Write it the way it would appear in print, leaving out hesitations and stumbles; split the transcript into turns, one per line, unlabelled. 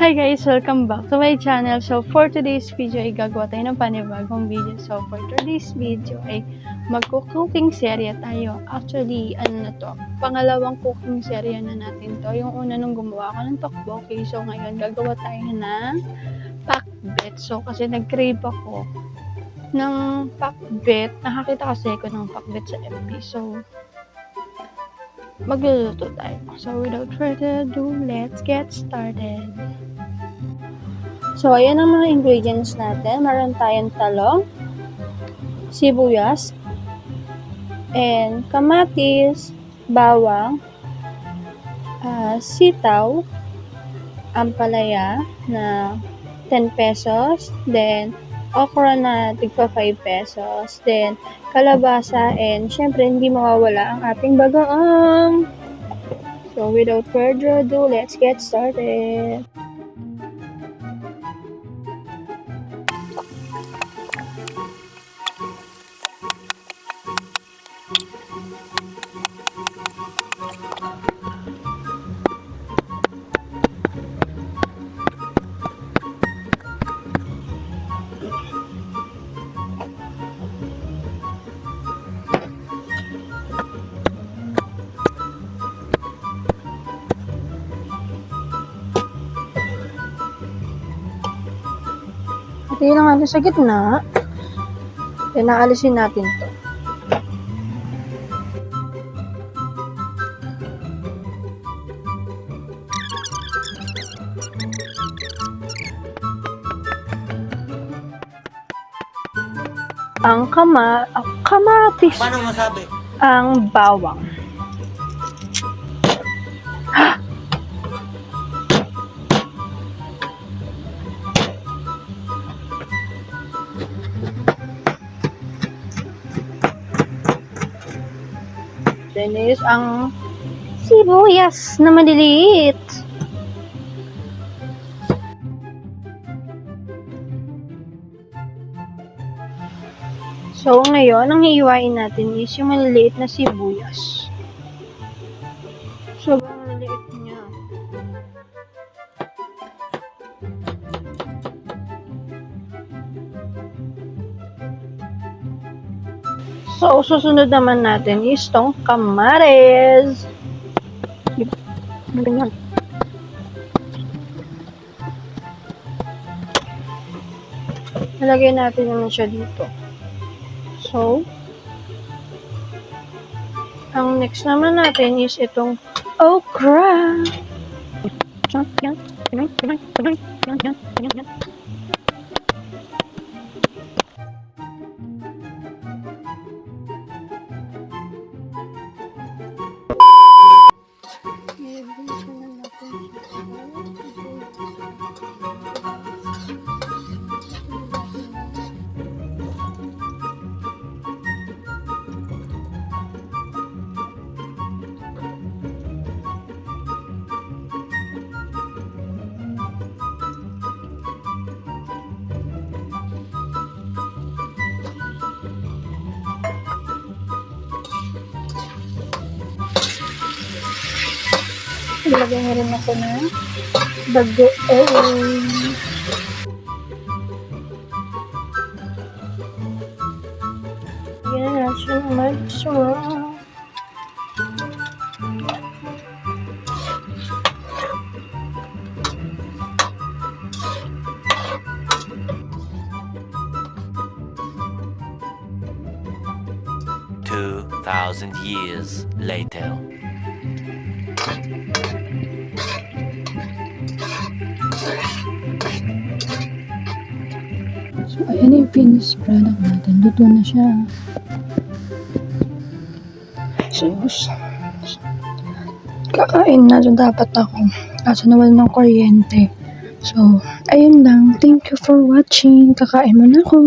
Hi guys! Welcome back to my channel. So for today's video ay gagawa tayo ng panibagong video. So for today's video ay magko-cooking serye tayo. Actually, pangalawang cooking serye na natin to. Yung una nung gumawa ako ng tteokbokki. So ngayon gagawa tayo ng pakbet. So kasi nag-crave ako ng pakbet. Nakakita kasi ako ng pakbet sa FB. So magluluto tayo. So without further ado, let's get started. So ayan ang mga ingredients natin. Meron tayong talong, sibuyas, and kamatis, bawang, sitaw, ampalaya na 10 pesos, then okra na tigpa 5 pesos, then kalabasa, and syempre hindi mawawala ang ating bagoong. So without further ado, let's get started. Ito yung natin sa gitna. Then, naalisin natin to. Ang kamatis.
Paano masabi?
Ang bawang. Then is ang sibuyas na maliliit. So ngayon, ang hihiwain natin is yung maliliit na sibuyas. Sobrang maliliit niya. So, susunod naman natin is tong kamatis. Ganyan. Nalagay natin naman siya dito. So, ang next naman natin is itong okra. Ilagay na rin ako ng bagoong. Yan na siya mag-sarap.
$2,000 years later.
So, ayan yung finished product natin. Luto na siya. So, kakain na dapat ako. Kaso nawala ng kuryente. So, ayun lang. Thank you for watching. Kakain mo na ako.